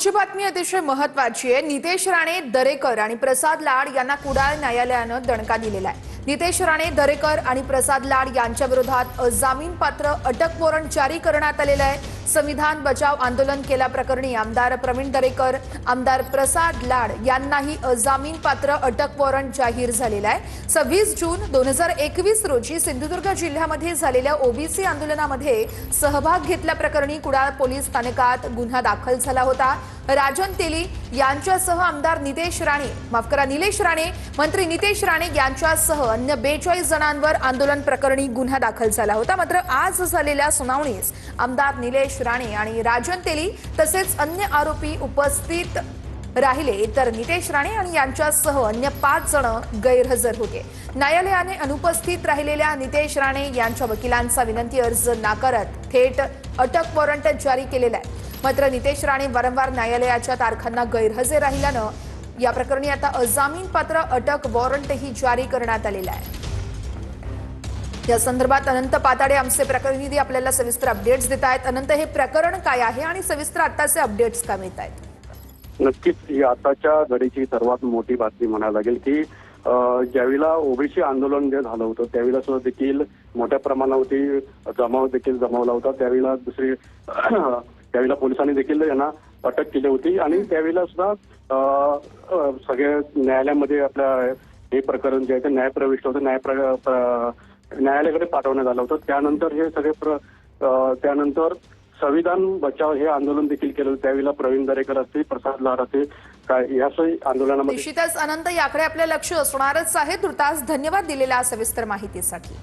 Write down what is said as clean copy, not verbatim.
पुढची बातमी अतिशय महत्त्वाची आहे। नितेश राणे, दरेकर आणि प्रसाद लाड यांना कुडाळ न्यायालयानं दणका दिलेला आहे। नितेश राणे, दरेकर आणि प्रसाद लाड यांच्या विरोधात अजामीनपात्र अटक वॉरंट जारी करण्यात आलेलं आहे। संविधान बचाव आंदोलन केल्याप्रकरणी आमदार प्रवीण दरेकर, आमदार प्रसाद लाड यांनाही अजामीनपात्र अटक वॉरंट जाहीर झालेला आहे। 26 जून 2021 रोजी सिंधुदुर्ग जिल्ह्यामध्ये झालेल्या ओबीसी आंदोलनामध्ये सहभाग घेतल्याप्रकरणी कुडाळ पोलीस स्थानकात गुन्हा दाखल झाला होता। राजन तेली यांच्यासह आमदार निलेश राणे, मंत्री नितेश राणे यांच्यासह अन्य 42 जणांवर आंदोलन प्रकरणी गुन्हा दाखल झाला होता। मात्र आज झालेल्या सुनावणीस आमदार निलेश राणे आणि राजन तेली तसेच अन्य आरोपी उपस्थित राहिले, तर नितेश राणे आणि यांच्यासह अन्य 5 जण गैरहजर होते। न्यायालयाने अनुपस्थित राहिलेल्या नितेश राणे यांच्या वकिलांचा विनंती अर्ज नाकारत थेट अटक वॉरंट जारी केलेला आहे। मात्र नितेश राणे वारंवार न्यायालयाच्या तारखांना गैरहजर राहिल्यानं या प्रकरणी आता अजामीनपात्र अटक वॉरंटही जारी करण्यात आलेला आहे। या संदर्भात अनंत पाताडे आमचे प्रतिनिधी आपल्याला सविस्तर अपडेट्स देत आहेत। अनंत, हे प्रकरण काय आहे आणि सविस्तर आताचे अपडेट्स काय मिळत आहेत? नक्कीच ही आताच्या घडीची सर्वात मोठी बातमी म्हणायला लागेल की ज्यावेळेला ओबीसी आंदोलन जे झालं होतं त्यावेळेला सुद्धा देखील मोठ्या प्रमाणावरती जमाव देखील जमावला होता। त्यावेळेला त्यावेळेला पोलिसांनी देखील यांना अटक केली होती आणि त्यावेळेला सुद्धा सगळ्या न्यायालयामध्ये आपल्या हे प्रकरण जे आहे ते न्यायप्रविष्ट होतं, न्यायालयाकडे पाठवण्यात आलं होतं। त्यानंतर हे सगळे त्यानंतर संविधान बचाव हे आंदोलन देखील केलं। त्यावेळेला प्रवीण दरेकर असतील, प्रसाद लाड असतील, काय यासही आंदोलनामध्ये निश्चितच अनंत, याकडे आपलं लक्ष असणारच आहे। तुर्तास धन्यवाद दिलेल्या सविस्तर माहितीसाठी।